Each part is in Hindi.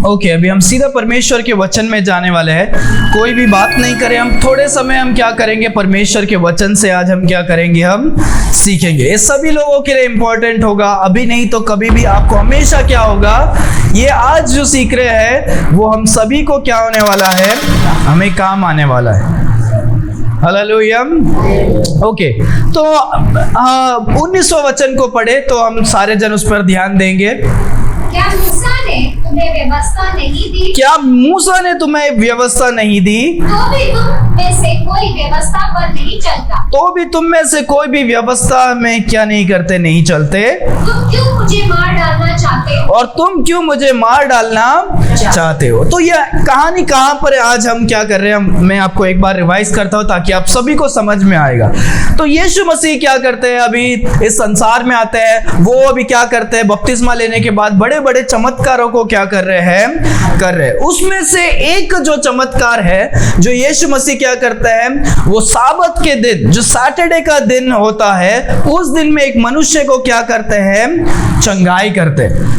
ओके, अभी हम सीधा परमेश्वर के वचन में जाने वाले हैं। कोई भी बात नहीं करें, हम थोड़े समय हम क्या करेंगे, परमेश्वर के वचन से आज हम क्या करेंगे, हम सीखेंगे। ये सभी लोगों के लिए इंपॉर्टेंट होगा, अभी नहीं तो कभी भी आपको हमेशा क्या होगा, ये आज जो सीख रहे हैं वो हम सभी को क्या होने वाला है, हमें काम आने वाला है। हालेलुया। ओके, तो 19वां वचन को पढ़े तो हम सारे जन उस पर ध्यान देंगे। क्या मूसा ने तुम्हें व्यवस्था नहीं दी? क्या मूसा ने तुम्हें व्यवस्था नहीं दी? तो भी तुम में से कोई व्यवस्था पर नहीं चलता। तो भी तुम में से कोई भी व्यवस्था में क्या नहीं करते, नहीं चलते। तुम क्यों मुझे मार डालना चाहते हो? और तुम क्यों मुझे मार डालना चाहते हो। तो यह कहानी कहाँ पर है, आज हम क्या कर रहे हैं, मैं आपको एक बार रिवाइज करता हूँ ताकि आप सभी को समझ में आएगा। तो यीशु मसीह क्या करते हैं, अभी इस संसार में आते हैं, वो अभी क्या करते हैं, बपतिस्मा लेने के बाद बड़े बड़े चमत्कारों को क्या कर रहे हैं, कर रहे हैं। उसमें से एक जो चमत्कार है जो यीशु मसीह क्या करते हैं, वो साबत के दिन, जो सैटरडे का दिन होता है, उस दिन में एक मनुष्य को क्या करते हैं, चंगाई करते हैं।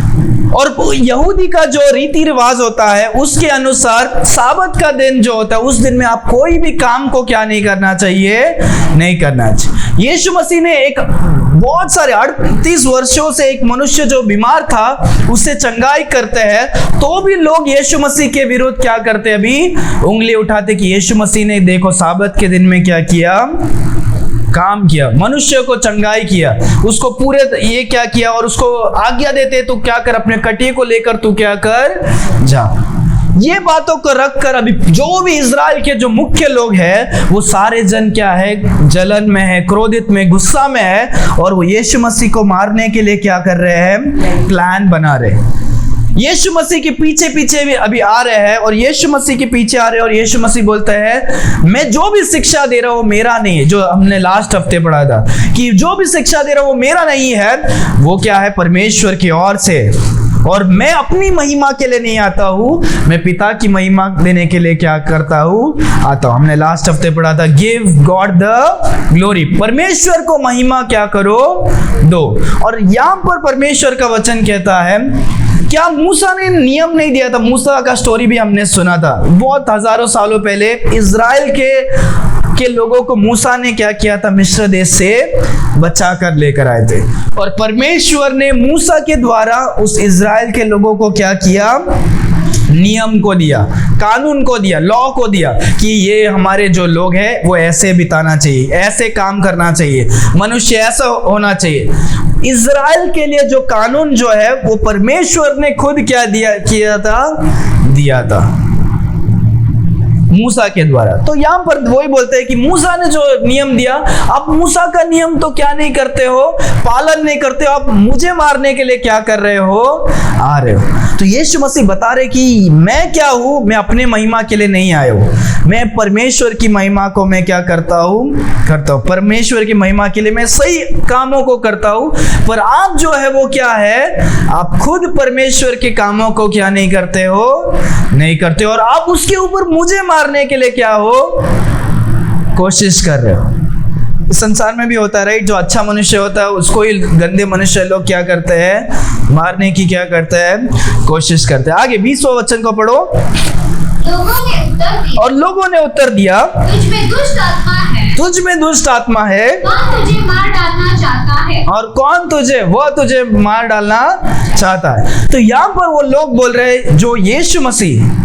और यहूदी का जो रीति रिवाज होता है उसके अनुसार साबत का दिन जो होता है, उस दिन में आप कोई भी काम को क्या नहीं करना चाहिए, नहीं करना चाहिए। यीशु मसीह ने एक बहुत सारे 38 वर्षों से एक मनुष्य जो बीमार था उससे चंगाई करते हैं, तो भी लोग यीशु मसीह के विरुद्ध क्या करते, अभी उंगली उठाते कि यीशु मसीह ने देखो साबत के दिन में क्या किया, काम किया, मनुष्य को चंगाई किया, उसको पूरे ये क्या किया, और उसको आज्ञा देते तू क्या कर, अपने कटिए को लेकर तू क्या कर, जा। ये बातों को रखकर अभी जो भी इजराइल के जो मुख्य लोग हैं वो सारे जन क्या है, जलन में है, क्रोधित में, गुस्सा में है, और वो यीशु मसीह को मारने के लिए क्या कर रहे हैं, प्लान बना रहे हैं। यीशु मसीह के पीछे पीछे भी अभी आ रहे हैं, और यीशु मसीह के पीछे आ रहे हैं, और यीशु मसीह बोलता है मैं जो भी शिक्षा दे रहा हूँ मेरा नहीं है। जो हमने लास्ट हफ्ते पढ़ा था कि जो भी शिक्षा दे रहा हूँ वो मेरा नहीं है, वो क्या है, परमेश्वर की ओर से। और मैं अपनी महिमा के लिए नहीं आता हूँ, मैं पिता की महिमा देने के लिए क्या करता हूँ, आता हूँ। हमने लास्ट हफ्ते पढ़ा था गिव गॉड द ग्लोरी, परमेश्वर को महिमा क्या करो, दो। और यहाँ पर परमेश्वर का वचन कहता है, क्या मूसा ने नियम नहीं दिया था? मूसा का स्टोरी भी हमने सुना था, बहुत हजारों सालों पहले इजराइल के लोगों को मूसा ने क्या किया था, मिस्र देश से बचा कर लेकर आए थे, और परमेश्वर ने मूसा के द्वारा उस इजराइल के लोगों को क्या किया, नियम को दिया, कानून को दिया, लॉ को दिया कि ये हमारे जो लोग हैं वो ऐसे बिताना चाहिए, ऐसे काम करना चाहिए, मनुष्य ऐसा होना चाहिए। इजराइल के लिए जो कानून जो है वो परमेश्वर ने खुद क्या दिया था मूसा के द्वारा। तो यहाँ पर वही बोलते हैं कि मूसा ने जो नियम दिया, आप मूसा का नियम तो क्या नहीं करते हो, पालन नहीं करते हो, आप मुझे मारने के लिए क्या कर रहे हो, आ रहे हो। तो यीशु मसीह बता रहे कि मैं क्या हूँ, मैं अपने महिमा के लिए नहीं आया हूँ, मैं परमेश्वर की महिमा को मैं क्या करता हूँ, परमेश्वर की महिमा के लिए मैं सही कामों को करता हूँ। पर आप जो है वो क्या है, आप खुद परमेश्वर के कामों को क्या नहीं करते हो, नहीं करते, और आप उसके ऊपर मुझे मारने के लिए क्या हो, कोशिश कर रहे हो। इस संसार में भी होता है, राइट, जो अच्छा मनुष्य होता है उसको ही गंदे मनुष्य लोग क्या करते हैं, मारने की क्या करते हैं, कोशिश करते हैं। आगे 20वां वचन को पढ़ो। लोगों ने उत्तर दिया, तुझ में दुष्ट आत्मा है, तुझ में दुष्ट आत्मा है, कौन तुझे मार डालना चाहता है, और कौन तुझे मार डालना चाहता है। तो यहाँ पर वो लोग बोल रहे हैं, जो यीशु मसीह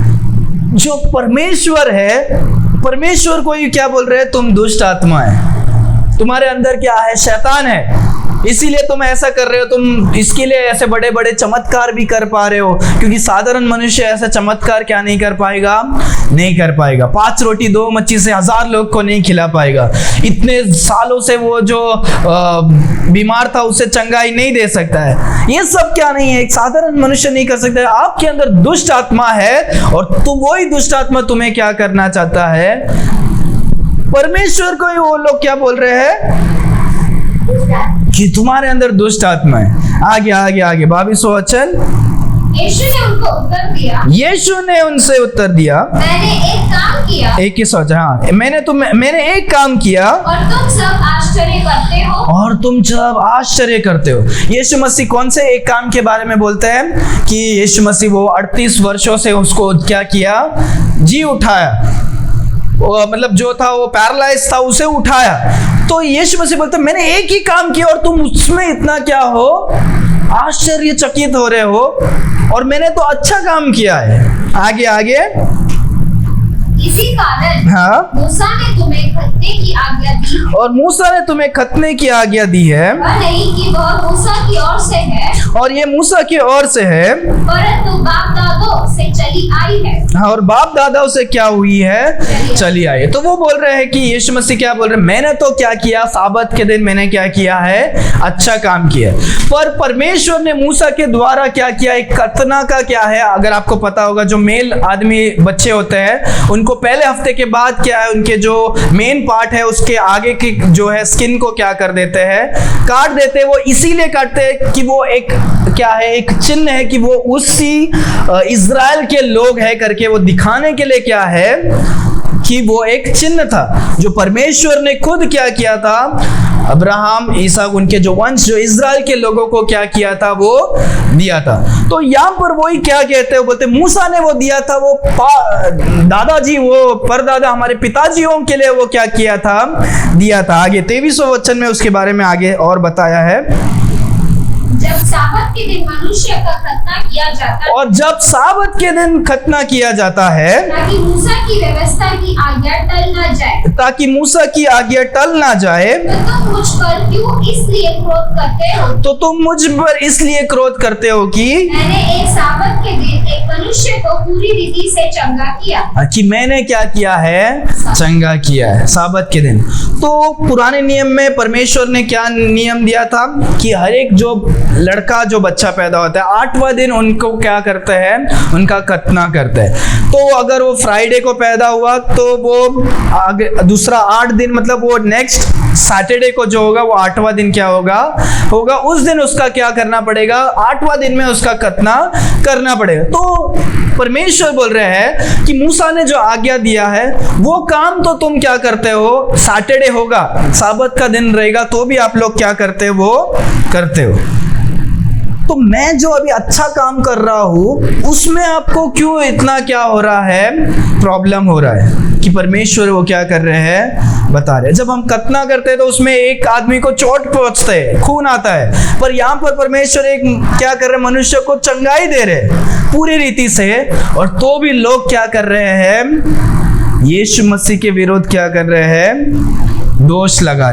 जो परमेश्वर है, परमेश्वर को ही क्या बोल रहे हैं, तुम दुष्ट आत्मा है, तुम्हारे अंदर क्या है, शैतान है, इसीलिए तुम ऐसा कर रहे हो, तुम इसके लिए ऐसे बड़े बड़े चमत्कार भी कर पा रहे हो, क्योंकि साधारण मनुष्य ऐसा चमत्कार क्या नहीं कर पाएगा, नहीं कर पाएगा। 5 रोटी 2 मच्छी से 1000 लोग को नहीं खिला पाएगा। इतने सालों से वो जो बीमार था उसे चंगाई नहीं दे सकता है। ये सब क्या नहीं है, एक साधारण मनुष्य नहीं कर सकता है। आपके अंदर दुष्ट आत्मा है, और वही दुष्ट आत्मा तुम्हें क्या करना चाहता है, परमेश्वर को ही वो लोग क्या बोल रहे हैं कि तुम्हारे अंदर दुष्ट आत्मा है। आगे 22वां वचन। यीशु ने उनको उत्तर दिया, यीशु ने उनसे उत्तर दिया, मैंने एक काम किया, 21वां, हाँ, मैंने एक काम किया, और तुम सब आश्चर्य करते हो, और तुम सब आश्चर्य करते हो। यीशु मसीह कौन से एक काम के बारे में बोलते हैं कि यीशु मसीह वो 38 वर्षों से उसको क्या किया, जी उठाया, मतलब जो था वो पैरालाइज था उसे उठाया। तो यीशु मसीह बोलते मैंने एक ही काम किया और तुम उसमें इतना क्या हो, आश्चर्यचकित हो रहे हो, और मैंने तो अच्छा काम किया है। आगे आगे, इसी कारण हाँ, मूसा ने तुम्हें खतने की आज्ञा दी, और मूसा ने तुम्हें खतने की आज्ञा दी है, वह नहीं कि वह मूसा की ओर से है, और ये मूसा की ओर से है, परंतु बाप दादों से चली आई है। हाँ, और बाप दादाओं से क्या हुई है, चली आई है। तो वो बोल रहे हैं कि यीशु मसीह क्या बोल रहे हैं, मैंने तो क्या किया, साबत के दिन मैंने क्या किया है, अच्छा काम किया। पर परमेश्वर ने मूसा के द्वारा क्या किया, एक खतना का क्या है, अगर आपको पता होगा, जो मेल आदमी बच्चे होते हैं उनको पहले हफ्ते के बाद क्या है, उनके जो मेन पार्ट है उसके आगे की जो है स्किन को क्या कर देते हैं, काट देते हैं। वो इसीलिए काटते हैं कि वो एक क्या है, एक चिन्ह है कि वो उसी इज़राइल के लोग है करके वो दिखाने के लिए क्या है कि वो एक चिन्ह था जो परमेश्वर ने खुद क्या किया था, अब्राहम, इसहाक, उनके जो वंश, जो इज़राइल के लोगों को क्या किया था, वो दिया था। तो यहाँ पर वही क्या कहते हैं, बोलते मूसा ने वो दिया था, वो दादाजी, वो परदादा, हमारे पिताजियों के लिए वो क्या किया था, दिया था। आगे 23वें वचन में उसके बारे में आगे और बताया है, जब साबत के दिन मनुष्य का खतना किया जाता है, और जब साबत के दिन खतना किया जाता है, ताकि मूसा की व्यवस्था की आज्ञा टल न जाए, ताकि मूसा की आज्ञा टल ना जाए, तो तुम मुझ पर क्यों इसलिए क्रोध करते हो, तो तुम मुझ पर इसलिए क्रोध करते हो कि मैंने एक साबत के दिन एक मनुष्य को पूरी रीति से चंगा किया, कि मैंने क्या किया है, चंगा किया है साबत के दिन। तो पुराने नियम में परमेश्वर ने क्या नियम दिया था कि हर एक जो लड़का, जो बच्चा पैदा होता है, 8वां दिन उनको क्या करते हैं, उनका खतना करते हैं। तो अगर वो फ्राइडे को पैदा हुआ तो वो आगे दूसरा 8 दिन, मतलब वो नेक्स्ट सैटरडे को जो होगा वो 8वां दिन क्या होगा उस दिन उसका क्या करना पड़ेगा, 8वां दिन में उसका खतना करना पड़ेगा। तो परमेश्वर बोल रहे हैं कि मूसा ने जो आज्ञा दिया है वो काम तो तुम क्या करते हो, सैटरडे होगा, साबत का दिन रहेगा, तो भी आप लोग क्या करते हो, वो करते हो। तो मैं जो अभी अच्छा काम कर रहा हूं उसमें आपको क्यों इतना क्या हो रहा है, प्रॉब्लम हो रहा है, कि परमेश्वर वो क्या कर रहे हैं, बता रहे हैं। जब हम खतना करते हैं तो उसमें एक आदमी को चोट पहुंचते है, खून आता है, पर यहाँ पर परमेश्वर एक क्या कर रहे हैं, मनुष्य को चंगाई दे रहे पूरी रीति से, और तो भी लोग क्या कर रहे हैं, यीशु मसीह के विरोध क्या कर रहे हैं, दोष लगा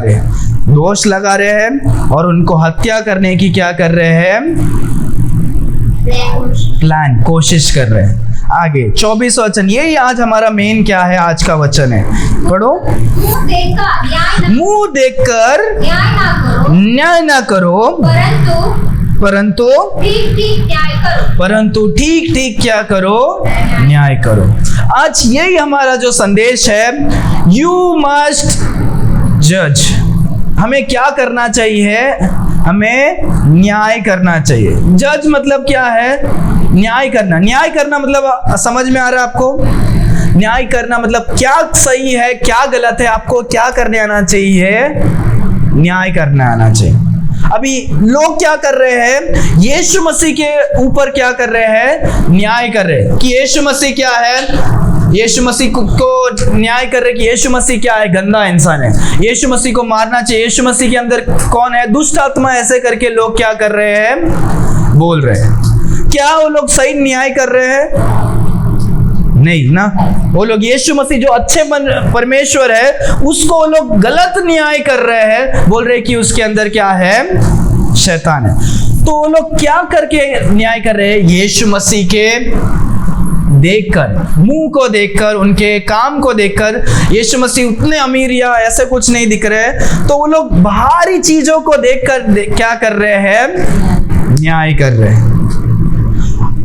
रहे हैं, और उनको हत्या करने की क्या कर रहे हैं, प्लान, कोशिश कर रहे हैं। आगे 24 वचन, यही आज हमारा मेन क्या है, आज का वचन है, पढ़ो। मुंह देखकर न्याय ना करो, परंतु ठीक ठीक क्या करो, न्याय करो। आज यही हमारा जो संदेश है, यू मस्ट जज। हमें क्या करना चाहिए, हमें न्याय करना चाहिए। जज मतलब क्या है, न्याय करना। न्याय करना मतलब समझ में आ रहा है आपको, न्याय करना मतलब क्या सही है, क्या गलत है, आपको क्या करने आना चाहिए, न्याय करना आना चाहिए। अभी लोग क्या कर रहे हैं, यीशु मसीह के ऊपर क्या कर रहे हैं, न्याय कर रहे हैं कि यीशु मसीह क्या है, यीशु मसीह को न्याय कर रहे कि यीशु मसीह क्या है, गंदा इंसान है, यीशु मसीह को मारना चाहिए, यीशु मसीह के अंदर कौन है, दुष्ट आत्मा, ऐसे करके लोग क्या कर रहे हैं, बोल रहे हैं। क्या वो लोग सही न्याय कर रहे हैं? नहीं ना, वो लोग यीशु मसीह जो अच्छे परमेश्वर है उसको वो लोग गलत न्याय कर रहे हैं, बोल रहे कि उसके अंदर क्या है, शैतान है। तो वो लोग क्या करके न्याय कर रहे हैं, यीशु मसीह के देखकर, मुंह को देखकर, उनके काम को देखकर, यीशु मसीह उतने अमीर या ऐसे कुछ नहीं दिख रहे, तो वो लोग बाहरी चीजों को देखकर क्या कर रहे हैं, न्याय कर रहे हैं।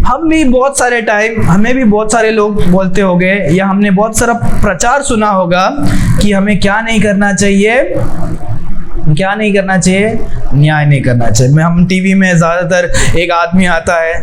हम भी बहुत सारे टाइम, हमें भी बहुत सारे लोग बोलते होंगे या हमने बहुत सारा प्रचार सुना होगा कि हमें क्या नहीं करना चाहिए, क्या नहीं करना चाहिए? न्याय नहीं करना चाहिए। हम टीवी में ज़्यादातर एक आदमी आता है,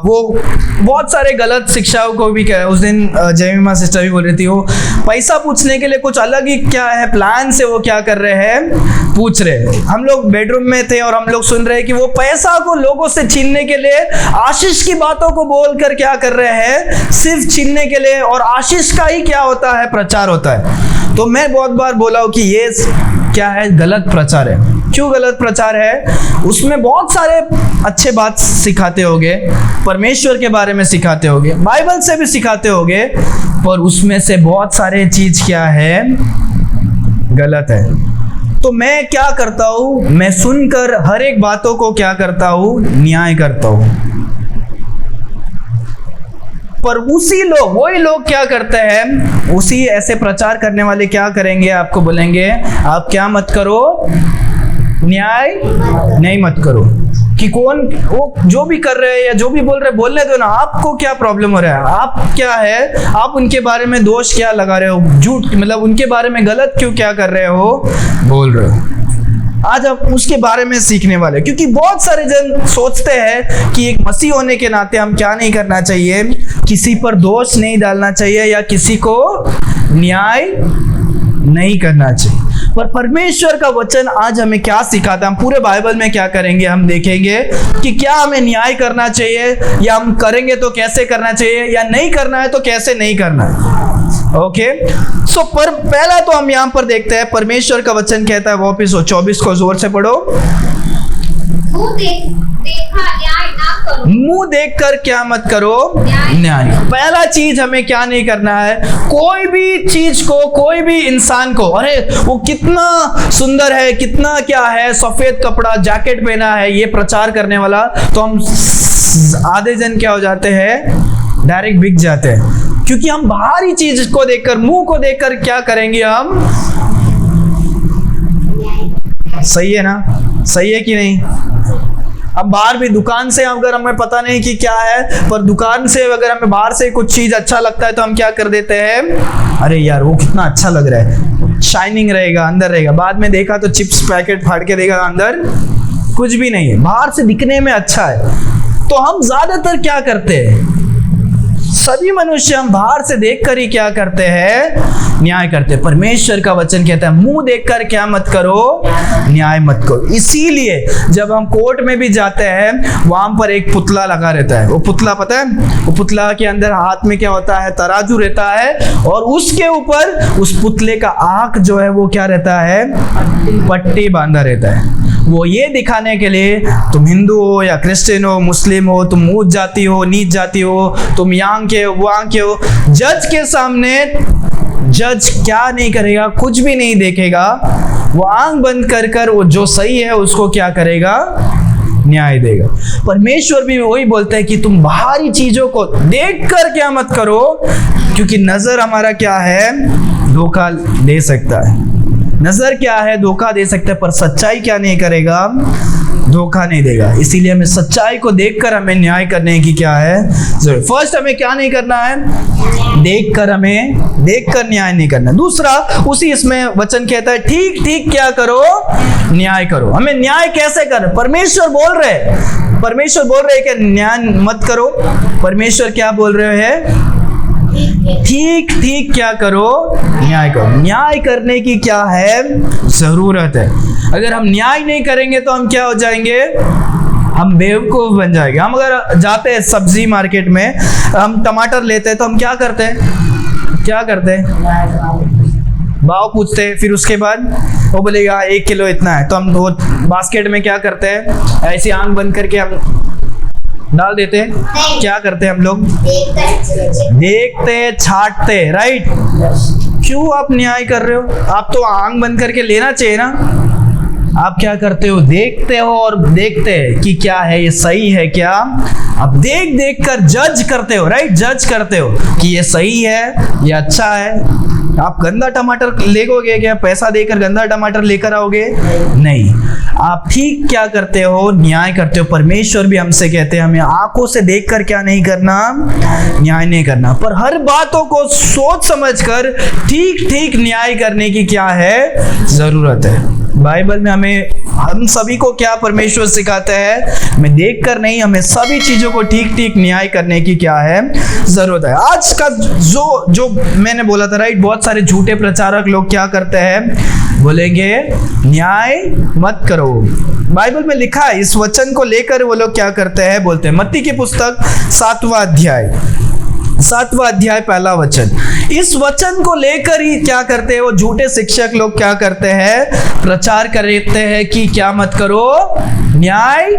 वो बहुत सारे गलत शिक्षाओं को भी कह, उस दिन जयमीमा सिस्टर भी बोल रही थी, वो पैसा पूछने के लिए कुछ अलग ही क्या है प्लान से वो क्या कर रहे हैं, पूछ रहे हैं। हम लोग बेडरूम में थे और हम लोग सुन रहे हैं कि वो पैसा को लोगों से छीनने के लिए आशीष की बातों को बोलकर क्या कर रहे हैं, सिर्फ छीनने के लिए, और आशीष का ही क्या होता है, प्रचार होता है। तो मैं बहुत बार बोला हूं कि ये क्या है, गलत प्रचार है। क्यों गलत प्रचार है? उसमें बहुत सारे अच्छे बात सिखाते होगे, परमेश्वर के बारे में सिखाते होगे, बाइबल से भी सिखाते होगे, पर उसमें से बहुत सारे चीज क्या है, गलत है। तो मैं क्या करता हूं, मैं सुनकर हर एक बातों को क्या करता हूं, न्याय करता हूं। पर वही लोग क्या करते हैं, उसी ऐसे प्रचार करने वाले क्या करेंगे, आपको बोलेंगे आप क्या मत करो, न्याय नहीं मत करो। कि कौन वो जो भी कर रहे हैं या जो भी बोल रहे, बोलने दो ना, आपको क्या प्रॉब्लम हो रहा है, आप क्या है, आप उनके बारे में दोष क्या लगा रहे हो, झूठ मतलब उनके बारे में गलत क्यों क्या कर रहे हो, बोल रहे हो। आज आप उसके बारे में सीखने वाले, क्योंकि बहुत सारे जन सोचते हैं कि एक मसीह होने के नाते हम क्या नहीं करना चाहिए, किसी पर दोष नहीं डालना चाहिए या किसी को न्याय नहीं करना चाहिए। पर परमेश्वर का वचन आज हमें क्या सिखाता है, हम पूरे बाइबल में क्या करेंगे, हम देखेंगे कि क्या हमें न्याय करना चाहिए, या हम करेंगे तो कैसे करना चाहिए, या नहीं करना है तो कैसे नहीं करना है। ओके, सो पर पहला तो हम यहाँ पर देखते हैं, परमेश्वर का वचन कहता है, वापिस 24 को जोर से पढ़ो। मुंह देखकर क्या मत करो, न्याय। पहला चीज हमें क्या नहीं करना है, कोई भी चीज को, कोई भी इंसान को, अरे वो कितना सुंदर है, कितना क्या है, सफेद कपड़ा जैकेट पहना है, ये प्रचार करने वाला, तो हम आधे जन क्या हो जाते हैं, डायरेक्ट बिक जाते हैं। क्योंकि हम बाहरी चीज को देखकर, मुंह को देखकर क्या करेंगे हम, सही है ना, सही है कि नहीं। हम बाहर भी दुकान से अगर हमें पता नहीं कि क्या है, पर दुकान से अगर हमें बाहर से कुछ चीज अच्छा लगता है तो हम क्या कर देते हैं, अरे यार वो कितना अच्छा लग रहा है, शाइनिंग रहेगा, अंदर रहेगा, बाद में देखा तो चिप्स पैकेट फाड़ के देगा, अंदर कुछ भी नहीं है, बाहर से दिखने में अच्छा है। तो हम ज्यादातर क्या करते हैं, सभी मनुष्य हम बाहर से देखकर ही क्या करते हैं, न्याय करते हैं। परमेश्वर का वचन कहता है मुंह देखकर क्या मत करो, न्याय मत करो। इसीलिए जब हम कोर्ट में भी जाते हैं, वहां पर एक पुतला लगा रहता है। वो पुतला पता है, वो पुतला के अंदर हाथ में क्या होता है, तराजू रहता है, और उसके ऊपर उस पुतले का आंख जो है वो क्या रहता है, पट्टी बांधा रहता है। वो ये दिखाने के लिए, तुम हिंदू हो या क्रिश्चियन हो, मुस्लिम हो, तुम ऊंच जाति हो, नीच जाति हो, तुम यहाँ के हो, वहाँ के हो, जज के सामने जज क्या नहीं करेगा, कुछ भी नहीं देखेगा, वो आंख बंद कर कर वो जो सही है उसको क्या करेगा, न्याय देगा। परमेश्वर भी वही बोलता है कि तुम बाहरी चीजों को देखकर क्या मत करो, क्योंकि नजर हमारा क्या है, धोखा दे सकता है। नजर क्या है, धोखा दे सकता है, पर सच्चाई क्या नहीं करेगा, धोखा नहीं देगा। इसीलिए हमें सच्चाई को देखकर हमें न्याय करने की क्या है जरूरत। फर्स्ट हमें क्या नहीं करना है, देखकर न्याय नहीं करना। दूसरा, उसी इसमें वचन कहता है ठीक ठीक क्या करो, न्याय करो। हमें न्याय कैसे करें, परमेश्वर बोल रहे कि न्याय मत करो। परमेश्वर क्या बोल रहे हैं, ठीक ठीक क्या करो, न्याय करो। न्याय करने की क्या है, जरूरत है। अगर हम न्याय नहीं करेंगे तो हम क्या हो जाएंगे, हम बेवकूफ बन जाएंगे। हम अगर जाते हैं सब्जी मार्केट में, हम टमाटर लेते हैं तो हम क्या करते हैं, भाव पूछते हैं, फिर उसके बाद वो बोलेगा 1 किलो इतना है, तो हम वो बास्केट में क्या करते हैं, ऐसी आंख बंद करके हम डाल देते हैं। क्या करते हैं हम लोग, देखते छांटते, राइट। क्यों आप न्याय कर रहे हो, आप तो आंख बंद करके लेना चाहिए ना। आप क्या करते हो, देखते हो और देखते हैं कि क्या है, ये सही है क्या। आप देख देख कर जज करते हो, राइट, जज करते हो कि ये सही है, ये अच्छा है। आप गंदा टमाटर लेगोगे क्या, पैसा देकर गंदा टमाटर लेकर आओगे, नहीं। आप ठीक क्या करते हो, न्याय करते हो। परमेश्वर भी हमसे कहते हैं हमें आंखों से देखकर क्या नहीं करना, न्याय नहीं करना, पर हर बातों को सोच समझकर ठीक ठीक न्याय करने की क्या है, जरूरत है। बाइबल में हम सभी को क्या परमेश्वर सिखाते हैं, हमें देखकर नहीं, हमें सभी चीजों को ठीक ठीक न्याय करने की क्या है जरूरत है। आज का जो मैंने बोला था राइट, बहुत सारे झूठे प्रचारक लोग क्या करते हैं, बोलेंगे न्याय मत करो। बाइबल में लिखा है, इस वचन को लेकर वो लोग क्या करते हैं, बोलते हैं। मत्ती की पुस्तक 7वां अध्याय पहला वचन, इस वचन को लेकर ही क्या करते हैं वो झूठे शिक्षक लोग क्या करते हैं, प्रचार करते हैं कि क्या मत करो, न्याय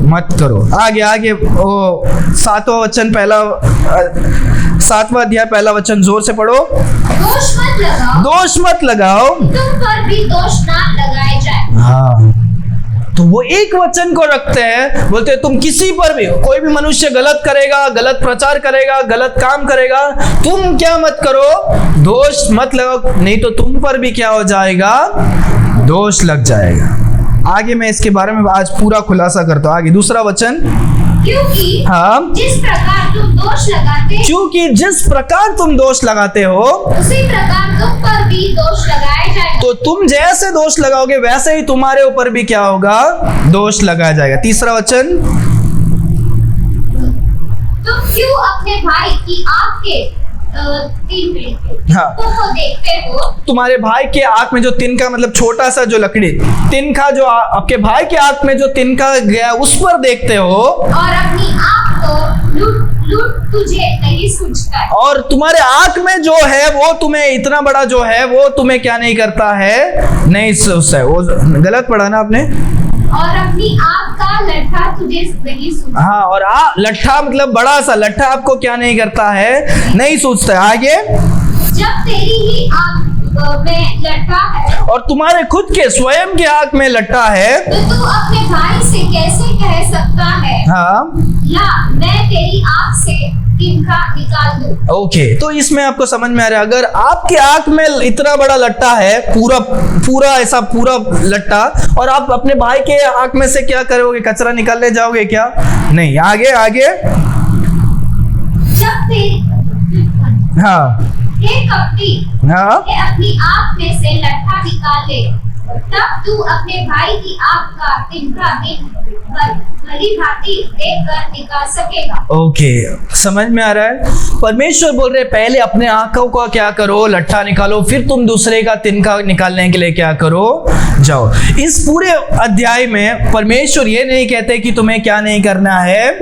मत करो। आगे वो 7वां वचन पहला 7वां अध्याय पहला वचन जोर से पढ़ो। दोष मत लगाओ, तुम पर भी दोष ना लगाए जाए। हाँ, तो वो एक वचन को रखते हैं, बोलते हैं तुम किसी पर भी, कोई भी मनुष्य गलत करेगा, गलत प्रचार करेगा, गलत काम करेगा, तुम क्या मत करो, दोष मत लगाओ, नहीं तो तुम पर भी क्या हो जाएगा, दोष लग जाएगा। आगे मैं इसके बारे में आज पूरा खुलासा करता हूँ। आगे दूसरा वचन, क्योंकि जिस प्रकार तुम दोष लगाते हो उसी प्रकार तुम पर भी दोष लगाया जाएगा। तो तुम जैसे दोष लगाओगे वैसे ही तुम्हारे ऊपर भी क्या होगा, दोष लगाया जाएगा। तीसरा वचन, तुम क्यों अपने भाई की आँख के को देखते हो, तुम्हारे भाई के आँख में जो तिनका, मतलब छोटा सा जो लकड़ी तिनका, जो आपके भाई के आँख में जो तिनका गया उस पर देखते हो, और अपनी आँख को लूट तुझे नहीं सूझता है। और तुम्हारे आँख में जो है वो तुम्हें इतना बड़ा जो है वो तुम्हें क्या नहीं करता है, नहीं सोचता है। वो गलत पढ़ा ना आपने, और अपनी आँख का लट्ठा तुझे नहीं सूझता। हाँ, और लट्ठा मतलब बड़ा सा लट्ठा आपको क्या नहीं करता है, नहीं सूझता है। आगे, जब तेरी ही आँख में लट्ठा है और तुम्हारे खुद के स्वयं के आँख में लट्ठा है, तो तू अपने भाई से कैसे कह सकता है, हाँ, ला मैं तेरी आँख से तिनका निकाल दूं। ओके, तो इसमें आपको समझ में आ रहा है, अगर आपके आँख में इतना बड़ा लट्ठा है, पूरा ऐसा पूरा लट्ठा, और आप अपने भाई के आँख में से क्या करोगे, कचरा निकालने जाओगे क्या, नहीं। आगे जब तेरी हाँ कपटी हाँ अपनी आँख में से लट्ठा निकाल ले, तब तू अपने भाई की आँख का तिनका भली भांति देखकर निकाल सकेगा। ओके, समझ में आ रहा है। परमेश्वर बोल रहे पहले अपने आंखों का क्या करो, लट्ठा निकालो, फिर तुम दूसरे का तिनका निकालने के लिए क्या करो, जाओ। इस पूरे अध्याय में परमेश्वर ये नहीं कहते कि तुम्हें क्या नहीं करना है,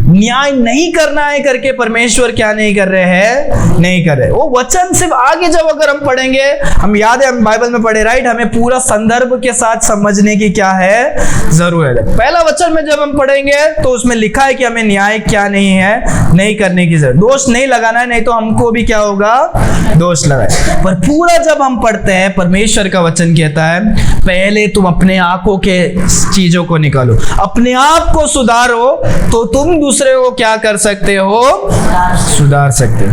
न्याय नहीं करना है करके परमेश्वर क्या नहीं कर रहे हैं, नहीं कर रहे। वो वचन सिर्फ आगे जब अगर हम पढ़ेंगे, हम याद है हम बाइबल में पढ़े राइट, हमें पूरा संदर्भ के साथ समझने की क्या है, जरूरत है। पहला वचन में जब हम पढ़ेंगे तो उसमें लिखा है कि हमें न्याय क्या नहीं है, नहीं करने की जरूरत, दोष नहीं लगाना है, नहीं तो हमको भी क्या होगा, दोष लगाए। पर पूरा जब हम पढ़ते हैं, परमेश्वर का वचन कहता है पहले तुम अपने आंखों के चीजों को निकालो, अपने आप को सुधारो, तो तुम दूसरे को क्या कर सकते हो, सुधार सकते हो।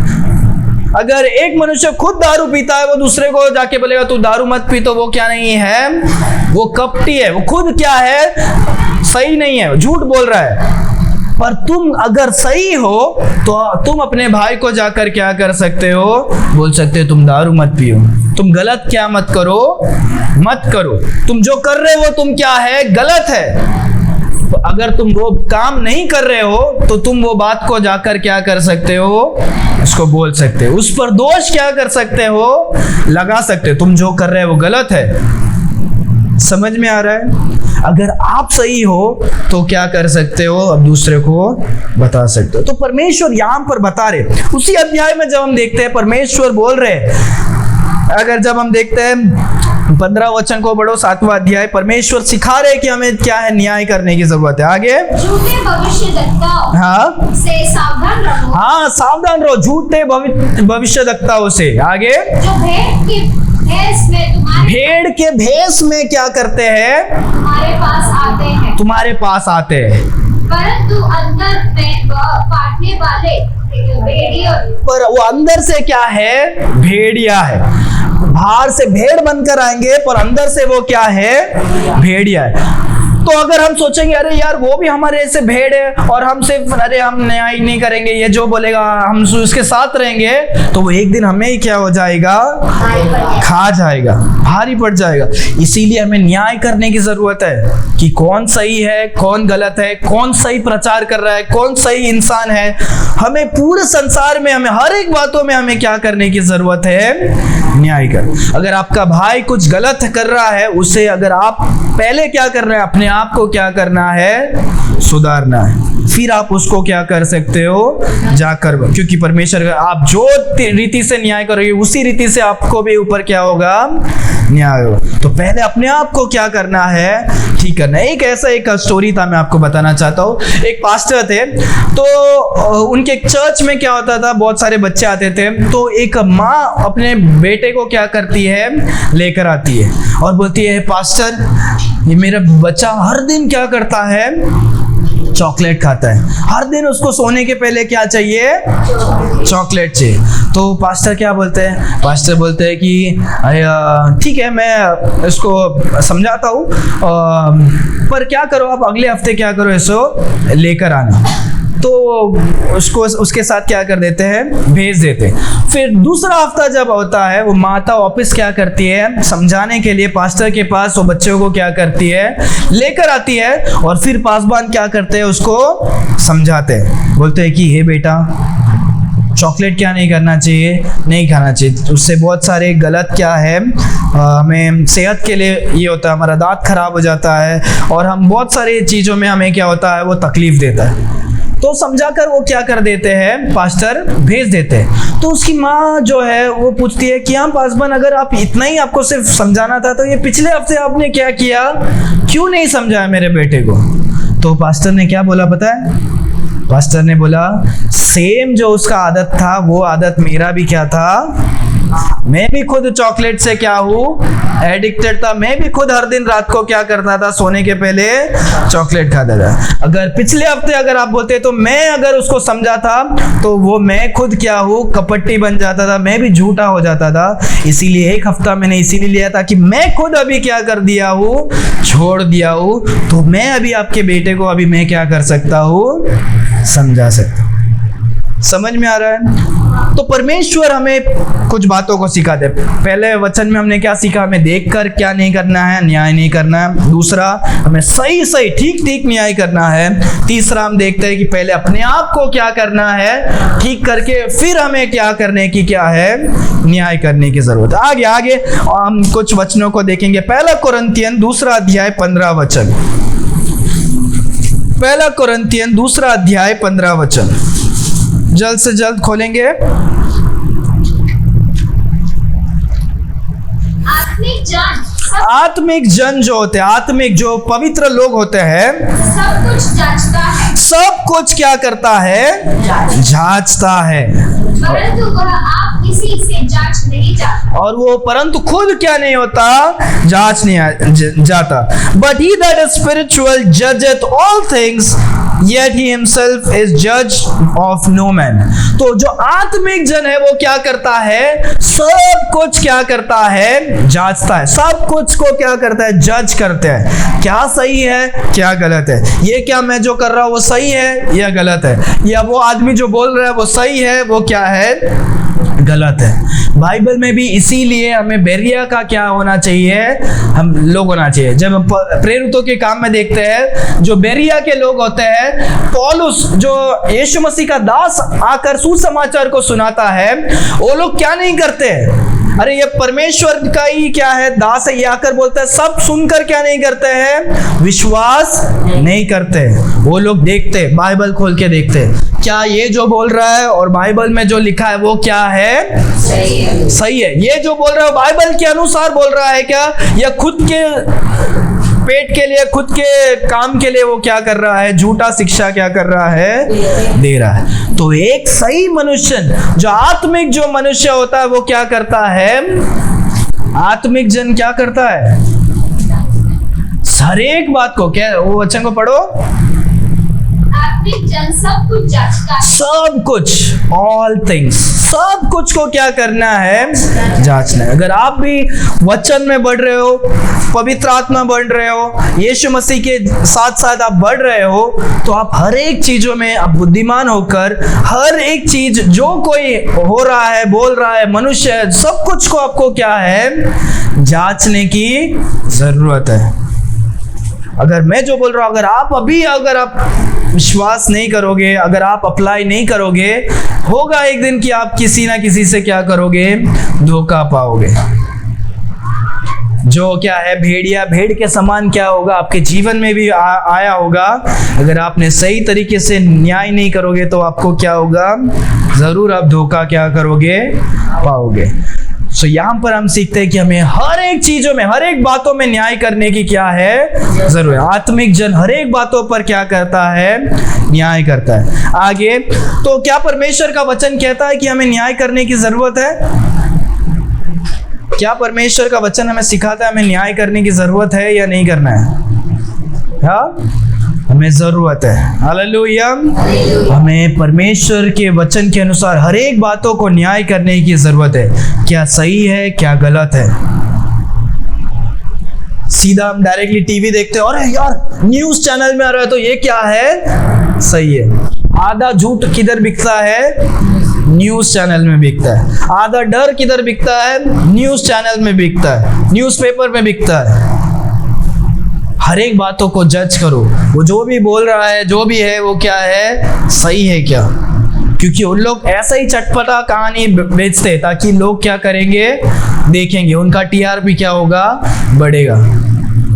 अगर एक मनुष्य खुद दारू पीता है, वो दूसरे को जाके बोलेगा तू दारू मत पी, तो वो क्या नहीं है, वो कपटी है, वो खुद क्या है, सही नहीं है, झूठ बोल रहा है। पर तुम अगर सही हो तो तुम अपने भाई को जाकर क्या कर सकते हो, बोल सकते हो तुम दारू मत पियो, तुम गलत क्या मत करो, तुम जो कर रहे हो तुम क्या है, गलत है। अगर तुम वो काम नहीं कर रहे हो तो तुम वो बात को जाकर क्या कर सकते हो, उसको बोल सकते हो, उस पर दोष क्या कर सकते हो, लगा सकते हो, तुम जो कर रहे हो वो गलत है। समझ में आ रहा है। अगर आप सही हो तो क्या कर सकते हो, अब दूसरे को बता सकते हो। तो परमेश्वर यहाँ पर बता रहे, उसी अध्याय में जब हम देखते हैं परमेश्वर बोल रहे, अगर जब हम देखते हैं 15 वचन को पढ़ो, 7वां अध्याय, परमेश्वर सिखा रहे कि हमें क्या है, न्याय करने की जरूरत है। आगे, झूठे भविष्यद्वक्ताओं हाँ से सावधान रहो, हाँ सावधान रहो झूठे भविष्यद्वक्ताओं से। आगे, जो भेड़ के भेष में क्या करते हैं, तुम्हारे पास आते हैं, परंतु अंदर में काटने वाले भेड़िया, पर वो अंदर से क्या है, भेड़िया है। बाहर से भेड़ बनकर आएंगे पर अंदर से वो क्या है, भेड़िया है। तो अगर हम सोचेंगे अरे यार वो भी हमारे ऐसे भेड़ है और हम सिर्फ अरे हम न्याय नहीं करेंगे, ये जो बोलेगा हम उसके साथ रहेंगे, तो वो एक दिन हमें ही क्या हो जाएगा, खा जाएगा, भारी पड़ जाएगा। इसीलिए हमें न्याय करने की जरूरत है कि कौन सही है, कौन गलत है, कौन सही प्रचार कर रहा है, कौन सही इंसान है। हमें पूरे संसार में, हमें हर एक बातों में हमें क्या करने की जरूरत है, न्याय कर। अगर आपका भाई कुछ गलत कर रहा है, उसे अगर आप पहले क्या कर रहे हैं, अपने आप को क्या करना है, सुधारना है, फिर आप उसको क्या कर सकते हो, जाकर, क्योंकि परमेश्वर आप जो रीति से न्याय करोगे उसी रीति से आपको भी ऊपर क्या होगा, न्याय होगा। तो पहले अपने आप को क्या करना है, ठीक करना है। एक ऐसा एक स्टोरी था, मैं आपको बताना चाहता हूँ। एक पास्टर थे, तो उनके चर्च में क्या होता था, बहुत सारे बच्चे आते थे, तो एक माँ अपने बेटे को क्या करती है, लेकर आती है और बोलती है, पास्टर ये मेरा बच्चा हर दिन क्या करता है, चॉकलेट खाता है, हर दिन उसको सोने के पहले क्या चाहिए, चॉकलेट चाहिए। तो पास्टर क्या बोलते हैं, पास्टर बोलते हैं कि ठीक है मैं इसको समझाता हूँ, पर क्या करो आप अगले हफ्ते क्या करो, इसको लेकर आना। तो उसको उसके साथ क्या कर देते हैं, भेज देते हैं। फिर दूसरा हफ्ता जब होता है, वो माता वापस क्या करती है, समझाने के लिए पास्टर के पास वो बच्चों को क्या करती है, लेकर आती है, और फिर पासबान क्या करते हैं, उसको समझाते हैं, बोलते हैं कि हे बेटा चॉकलेट क्या नहीं करना चाहिए, नहीं खाना चाहिए, उससे बहुत सारे गलत क्या है, हमें सेहत के लिए ये होता है, हमारा दांत खराब हो जाता है, और हम बहुत सारी चीज़ों में हमें क्या होता है, वो तकलीफ देता है। तो समझाकर वो क्या कर देते हैं, पास्टर भेज देते हैं। तो उसकी माँ जो है वो पूछती है कि हाँ पासबान, अगर आप इतना ही आपको सिर्फ समझाना था, तो ये पिछले हफ्ते आपने क्या किया, क्यों नहीं समझाया मेरे बेटे को। तो पास्टर ने क्या बोला पता है, पास्टर ने बोला सेम जो उसका आदत था, वो आदत मेरा भी क्या था, मैं भी खुद चॉकलेट से क्या हूँ, एडिक्टेड था। मैं भी खुद हर दिन रात को क्या करता था, सोने के पहले चॉकलेट खाता था। अगर पिछले हफ्ते अगर आप बोलते तो मैं अगर उसको समझा था, तो वो मैं खुद क्या हूँ, कपटी बन जाता था, मैं भी झूठा हो जाता था। इसीलिए एक हफ्ता मैंने इसीलिए लिया था कि मैं खुद अभी क्या कर दिया हूँ, छोड़ दिया हूँ। तो मैं अभी आपके बेटे को अभी मैं क्या कर सकता हूँ, समझा सकता हूँ। समझ में आ रहा है। तो परमेश्वर हमें कुछ बातों को सिखाते हैं। पहले वचन में हमने क्या सीखा, हमें देखकर क्या नहीं करना है, न्याय नहीं करना है। दूसरा, हमें सही सही ठीक ठीक न्याय करना है। तीसरा, हम देखते हैं कि पहले अपने आप को क्या करना है, ठीक करके फिर हमें क्या करने की क्या है, न्याय करने की जरूरत है। आगे आगे हम कुछ वचनों को देखेंगे। पहला कुरिन्थियन 2 अध्याय 15 वचन। पहला कुरिन्थियन 2 अध्याय 15 वचन जल्द से जल्द खोलेंगे। आत्मिक जन जो होते हैं, आत्मिक जो पवित्र लोग होते हैं, सब कुछ जांचता है, सब कुछ क्या करता है, जांचता है, परंतु वह आप किसी से जांच नहीं जाता, और वो परंतु खुद क्या नहीं होता, जांच नहीं जाता। But he that is spiritual judgeth all things, yet he himself is judge of no man। तो जो आत्मिक जन है वो क्या करता है, सब कुछ क्या करता है, जांचता है। सब कुछ को क्या करता है, जज करते हैं, क्या सही है क्या गलत है, ये क्या मैं जो कर रहा हूँ वो सही है या गलत है, या वो आदमी जो बोल रहा है वो सही है वो क्या है, गलत है। बाइबल में भी इसीलिए हमें बेरिया का क्या होना चाहिए, हम लोग होना चाहिए। जब हम प्रेरितों के काम में देखते हैं, जो बेरिया के लोग होते हैं, पौलुस जो यीशु मसीह का दास आकर सुसमाचार को सुनाता है, वो लोग क्या नहीं करते, अरे ये परमेश्वर का ही क्या है, दास है, ये आकर बोलता है, सब सुनकर क्या नहीं करते हैं, विश्वास नहीं करते। वो लोग देखते, बाइबल खोल के देखते, क्या ये जो बोल रहा है और बाइबल में जो लिखा है वो क्या है, सही है। ये जो बोल रहा है बाइबल के अनुसार बोल रहा है क्या, या खुद के पेट के लिए, खुद के काम के लिए वो क्या कर रहा है, झूठा शिक्षा क्या कर रहा है, दे रहा है। तो एक सही मनुष्य, जो आत्मिक जो मनुष्य होता है, वो क्या करता है, आत्मिक जन क्या करता है, हर एक बात को, क्या वो वचन को पढ़ो, आत्मिक जन सब कुछ जांचता है। सब कुछ, ऑल थिंग्स, सब कुछ को क्या करना है? जांचना है। अगर आप भी वचन में बढ़ रहे हो, पवित्र आत्मा बढ़ रहे हो, यीशु मसीह के साथ साथ आप बढ़ रहे हो, तो आप हर एक चीजों में आप बुद्धिमान होकर हर एक चीज जो कोई हो रहा है, बोल रहा है, मनुष्य है, सब कुछ को आपको क्या है? जांचने की जरूरत है। अगर मैं जो बोल रहा हूं, अगर आप विश्वास नहीं करोगे, अगर आप अप्लाई नहीं करोगे, होगा एक दिन कि आप किसी ना किसी से क्या करोगे? धोखा पाओगे। जो क्या है, भेड़ के समान क्या होगा आपके जीवन में भी आया होगा। अगर आपने सही तरीके से न्याय नहीं करोगे तो आपको क्या होगा? जरूर आप धोखा क्या करोगे? पाओगे। सो यहाँ पर हम सीखते हैं कि हमें हर एक चीजों में, हर एक बातों में न्याय करने की क्या है? जरूर। आत्मिक जन हर एक बातों पर क्या करता है? न्याय करता है। आगे, तो क्या परमेश्वर का वचन कहता है कि हमें न्याय करने की जरूरत है? क्या परमेश्वर का वचन हमें सिखाता है हमें न्याय करने की जरूरत है या नहीं करना है? हाँ, हमें जरूरत है। हालेलुया। हमें परमेश्वर के वचन के अनुसार हर एक बातों को न्याय करने की जरूरत है। क्या सही है, क्या गलत है। सीधा हम डायरेक्टली टीवी देखते हैं, अरे यार न्यूज चैनल में आ रहा है तो ये क्या है? सही है। आधा झूठ किधर बिकता है? न्यूज चैनल में बिकता है। आधा डर किधर बिकता है? न्यूज चैनल में बिकता है, न्यूज़पेपर में बिकता है। हर एक बातों को जज करो, वो जो भी बोल रहा है, जो भी है, वो क्या है? सही है क्या? क्योंकि उन लोग ऐसा ही चटपटा कहानी बेचते हैं ताकि लोग क्या करेंगे? देखेंगे, उनका टीआरपी क्या होगा? बढ़ेगा।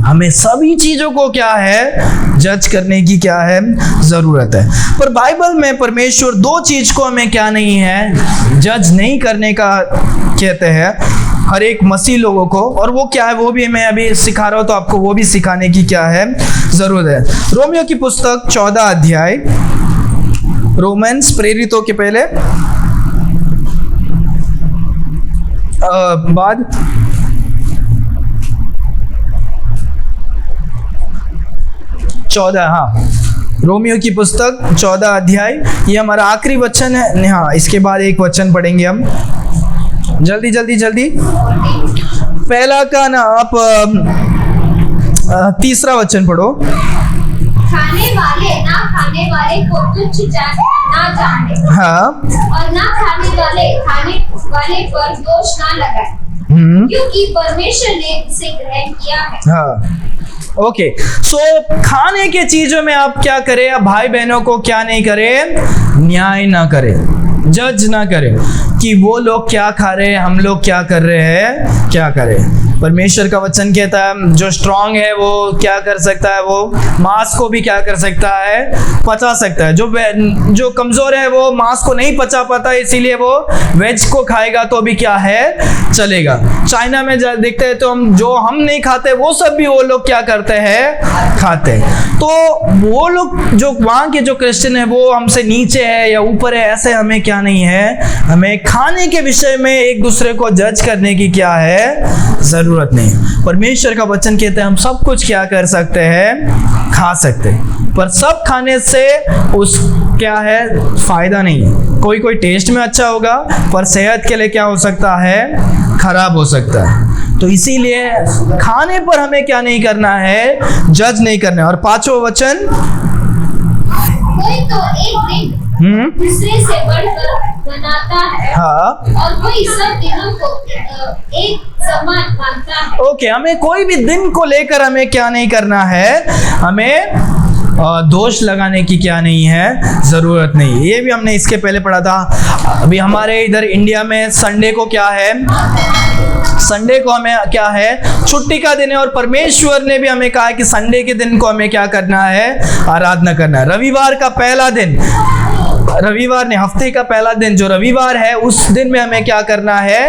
हमें सभी चीजों को क्या है? जज करने की क्या है? जरूरत है। पर बाइबल में परमेश्वर दो चीज को हमें क्या नहीं है? जज नहीं करने का कहते हैं हर एक मसीह लोगों को। और वो क्या है? वो भी मैं अभी सिखा रहा हूं, तो आपको वो भी सिखाने की क्या है? जरूरत है। रोमियो की पुस्तक 14 अध्याय, रोमन्स प्रेरितों के पहले बाद 14, हाँ, रोमियो की पुस्तक 14 अध्याय, ये हमारा आखिरी वचन है। हाँ, इसके बाद एक वचन पढ़ेंगे हम। जल्दी पहला का ना आप तीसरा वचन पढ़ो। खाने वाले ना खाने वाले को तुच्छ ना जाने, हाँ, और ना खाने वाले पर दोष ना लगाए, क्योंकि परमेश्वर ने उसे ग्रहण किया है। हाँ, ओके। सो खाने के चीजों में आप क्या करें? आप भाई बहनों को क्या नहीं करें? न्याय ना करें, जज ना करें कि वो लोग क्या खा रहे हैं, हम लोग क्या कर रहे हैं, क्या करें। परमेश्वर का वचन कहता है जो स्ट्रांग है वो क्या कर सकता है? वो मांस को भी क्या कर सकता है? पचा सकता है। जो कमजोर है वो मांस को नहीं पचा पाता, इसीलिए वो वेज को खाएगा तो भी क्या है? चलेगा। चाइना में देखते हैं तो हम नहीं खाते वो सब भी वो लोग क्या करते हैं? खाते हैं। तो वो लोग जो वहाँ के जो क्रिश्चियन है वो हमसे नीचे है या ऊपर है, ऐसे हमें क्या नहीं है? हमें खाने के विषय में एक दूसरे को जज करने की क्या है? जरूरत नहीं। परमेश्वर का वचन कहते हैं हम सब कुछ क्या कर सकते हैं? खा सकते हैं। पर सब खाने से उस क्या है? फायदा नहीं है। कोई टेस्ट में अच्छा होगा पर सेहत के लिए क्या हो सकता है? खराब हो सकता है। तो इसीलिए खाने पर हमें क्या नहीं करना है? जज नहीं करना है। और पांचवा वचन, कोई तो एक दिन दूसरे से बढ़कर बनाता है, हाँ, और कोई सब दिनों को एक समान मानता है। ओके, हमें कोई भी दिन को लेकर हमें क्या नहीं करना है? हमें दोष लगाने की क्या नहीं है? जरूरत नहीं। ये भी हमने इसके पहले पढ़ा था। अभी हमारे इधर इंडिया में संडे को क्या है? संडे को हमें क्या है? छुट्टी का दिन है। और परमेश्वर ने भी हमें कहा कि संडे के दिन को हमें क्या करना है? आराधना करना है। रविवार का पहला दिन रविवार ने हफ्ते का पहला दिन जो रविवार है उस दिन में हमें क्या करना है,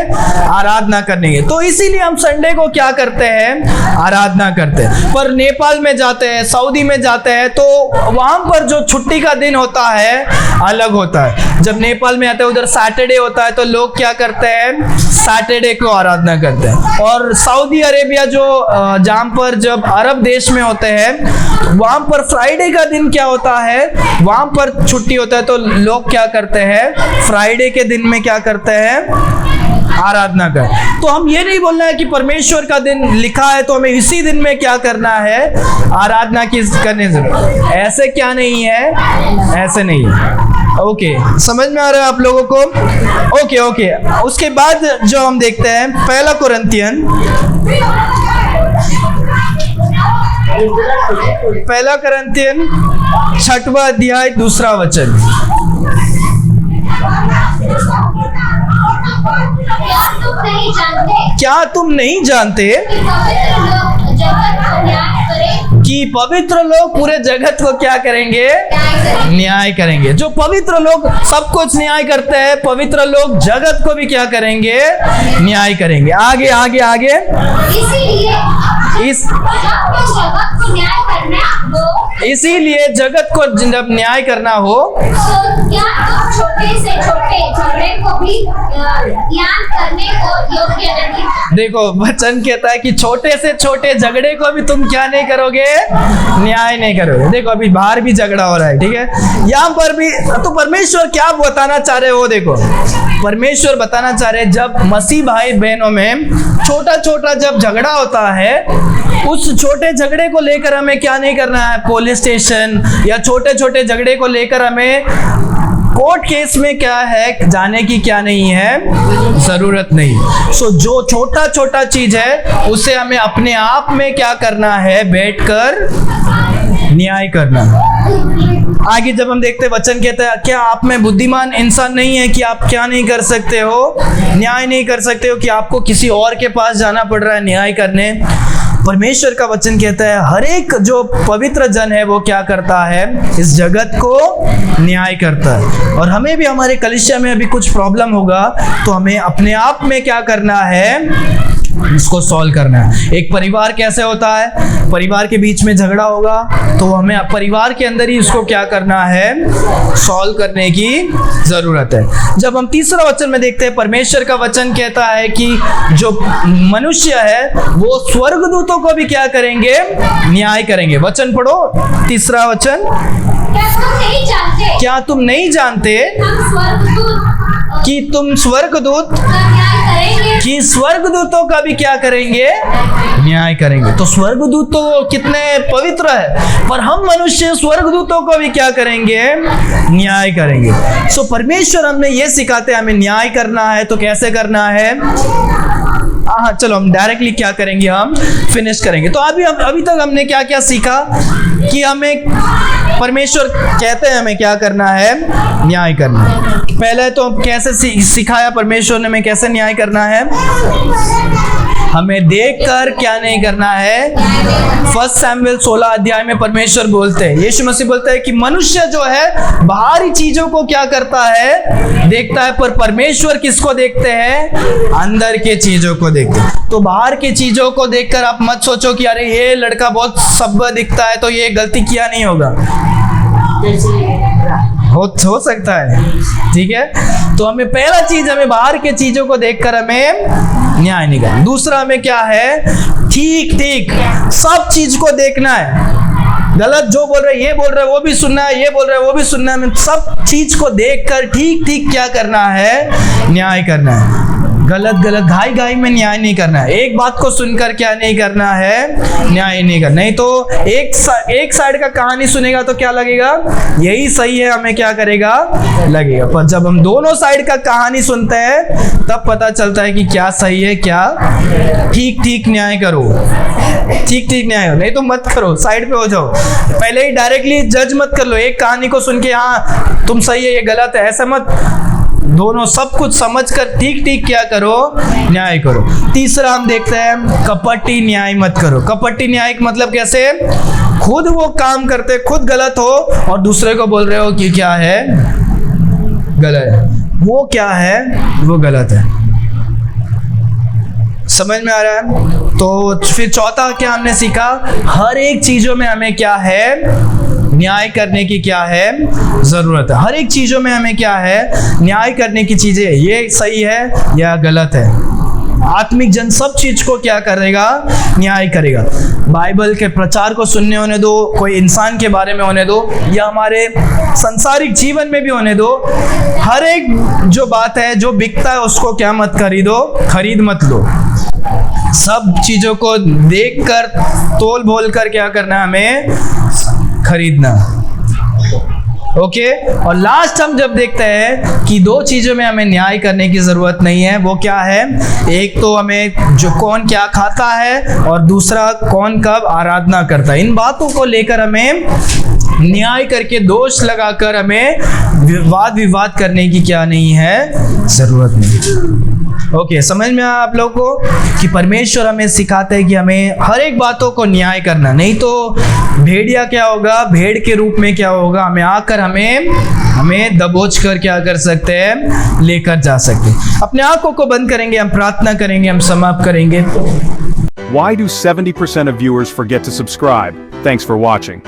आराधना करनी है। तो इसीलिए हम संडे को क्या करते हैं, आराधना करते हैं। पर नेपाल में जाते हैं, सऊदी में जाते हैं तो वहां पर जो छुट्टी का दिन होता है अलग होता है। जब नेपाल में आते हैं उधर सैटरडे होता है तो लोग क्या करते हैं, सैटरडे को आराधना करते हैं। और सऊदी अरेबिया जो जहाँ पर जब अरब देश में होते हैं वहां पर फ्राइडे का दिन क्या होता है, वहां पर छुट्टी होता है तो लोग क्या करते हैं, फ्राइडे के दिन में क्या करते हैं, आराधना कर। तो हम ये नहीं बोलना है कि परमेश्वर का दिन लिखा है तो हमें इसी दिन में क्या करना है, आराधना की करने जरूरत, ऐसे क्या नहीं है, ऐसे नहीं है। ओके, समझ में आ रहा है आप लोगों को? ओके। उसके बाद जो हम देखते हैं पहला कुरिन्थियन 6वां अध्याय 2 वचन। क्या तुम नहीं जानते कि पवित्र लोग पूरे जगत को क्या करेंगे, न्याय करेंगे। जो पवित्र लोग सब कुछ न्याय करते हैं, पवित्र लोग जगत को भी क्या करेंगे, न्याय करेंगे। आगे इसीलिए जगत को जब न्याय करना हो तो क्या तुम छोटे से छोटे झगड़े को भी न्याय करने को योग्य नहीं? देखो वचन कहता है कि छोटे से छोटे झगड़े को भी तुम क्या नहीं करोगे, न्याय नहीं करोगे। देखो अभी बाहर भी झगड़ा हो रहा है, ठीक है, यहाँ पर भी। तो परमेश्वर क्या बताना चाह रहे हो, देखो परमेश्वर बताना चाह रहे हैं जब मसीह भाई बहनों में छोटा छोटा जब झगड़ा होता है, उस छोटे झगड़े को लेकर हमें क्या नहीं करना है, पुलिस स्टेशन या छोटे छोटे झगड़े को लेकर हमें कोर्ट केस में क्या है जाने की क्या नहीं है, जरूरत नहीं। सो जो छोटा छोटा चीज है उसे हमें अपने आप में क्या करना है, बैठकर न्याय करना। आगे जब हम देखते हैं वचन कहता है क्या आप में बुद्धिमान इंसान नहीं है कि आप क्या नहीं कर सकते हो, न्याय नहीं कर सकते हो, कि आपको किसी और के पास जाना पड़ रहा है न्याय करने। परमेश्वर का वचन कहता है हर एक जो पवित्र जन है वो क्या करता है, इस जगत को न्याय करता है। और हमें भी हमारे कलीसिया में अभी कुछ प्रॉब्लम होगा तो हमें अपने आप में क्या करना है, इसको सॉल्व करना है। एक परिवार कैसे होता है, परिवार के बीच में झगड़ा होगा तो हमें परिवार के अंदर ही उसको क्या करना है, सॉल्व करने की जरूरत है। जब हम तीसरा वचन में देखते हैं, परमेश्वर का वचन कहता है कि जो मनुष्य है वो स्वर्गदूतों को भी क्या करेंगे, न्याय करेंगे। वचन पढ़ो, तीसरा वचन। क्या तुम नहीं जानते कि तुम स्वर्गदूत कि स्वर्गदूतों का भी क्या करेंगे, न्याय करेंगे। तो स्वर्गदूत तो कितने पवित्र है, पर हम मनुष्य स्वर्गदूतों को भी क्या करेंगे, न्याय करेंगे। सो परमेश्वर हमने ये सिखाते हैं हमें न्याय करना है, तो कैसे करना है। हाँ चलो हम डायरेक्टली क्या करेंगे, हम फिनिश करेंगे। तो अभी तक हमने क्या क्या सीखा कि हमें परमेश्वर कहते हैं हमें क्या करना है, न्याय करना। पहले तो कैसे सिखाया परमेश्वर ने हमें कैसे न्याय करना है, हमें देखकर क्या नहीं करना है। 1 शमूएल 16 अध्याय में परमेश्वर बोलते हैं, यीशु मसीह बोलते हैं कि मनुष्य जो है बाहरी चीजों को क्या करता है, देखता है, पर परमेश्वर किसको देखते हैं, अंदर के चीजों को देखते हैं। तो बाहर की चीजों को देखकर आप मत सोचो कि अरे ये लड़का बहुत सभ्य दिखता है तो ये गलती किया नहीं होगा, हो सकता है, ठीक है। तो हमें पहला चीज, हमें बाहर के चीजों को देखकर हमें न्याय नहीं करना। दूसरा हमें क्या है, ठीक सब चीज को देखना है। गलत जो बोल रहे ये बोल रहे वो भी सुनना है, ये बोल रहे वो भी सुनना है। हमें सब चीज को देखकर ठीक क्या करना है, न्याय करना है। गलत घाई में न्याय नहीं करना है। एक बात को सुनकर क्या नहीं करना है, न्याय नहीं करना। नहीं तो एक साइड का कहानी सुनेगा तो क्या लगेगा, यही सही है, हमें क्या करेगा, लगेगा। पर जब हम दोनों साइड का कहानी सुनते हैं तब पता चलता है कि क्या सही है, क्या ठीक न्याय करो, ठीक न्याय हो। नहीं तो मत करो, साइड पे हो जाओ। पहले ही डायरेक्टली जज मत कर लो, एक कहानी को सुन के हाँ तुम सही है ये गलत है, ऐसा मत। दोनों सब कुछ समझकर ठीक क्या करो, न्याय करो। तीसरा हम देखते हैं कपटी न्याय मत करो। कपटी न्याय का मतलब कैसे, खुद वो काम करते खुद गलत हो और दूसरे को बोल रहे हो कि क्या है, गलत है, वो क्या है, वो गलत है। समझ में आ रहा है? तो फिर चौथा क्या हमने सीखा, हर एक चीजों में हमें क्या है, न्याय करने की क्या है, जरूरत है। हर एक चीजों में हमें क्या है, न्याय करने की चीजें, ये सही है या गलत है। आत्मिक जन सब चीज को क्या करेगा, न्याय करेगा। बाइबल के प्रचार को सुनने होने दो, कोई इंसान के बारे में होने दो, या हमारे संसारिक जीवन में भी होने दो, हर एक जो बात है, जो बिकता है, उसको क्या मत खरीदो, खरीद मत लो। सब चीजों को देखकर, तोल बोल कर क्या करना है, हमें खरीदना। ओके, और लास्ट हम जब देखते हैं कि दो चीजों में हमें न्याय करने की जरूरत नहीं है, वो क्या है, एक तो हमें जो कौन क्या खाता है, और दूसरा कौन कब आराधना करता है। इन बातों को लेकर हमें न्याय करके, दोष लगाकर हमें वाद विवाद करने की क्या नहीं है, जरूरत नहीं। ओके, समझ में आया आप लोगों को कि परमेश्वर हमें सिखाते हैं कि हमें हर एक बातों को न्याय करना, नहीं तो भेड़िया क्या होगा, भेड़ के रूप में क्या होगा, हमें आकर हमें दबोच कर क्या कर सकते हैं, लेकर जा सकते हैं। अपने आंखों को बंद करेंगे, हम प्रार्थना करेंगे, हम समाप्त करेंगे। Why do 70% of viewers forget to subscribe? Thanks for watching.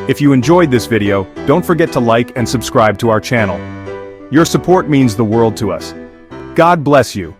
If you enjoyed this video, don't forget to like and subscribe to our channel. Your support means the world to us. God bless you.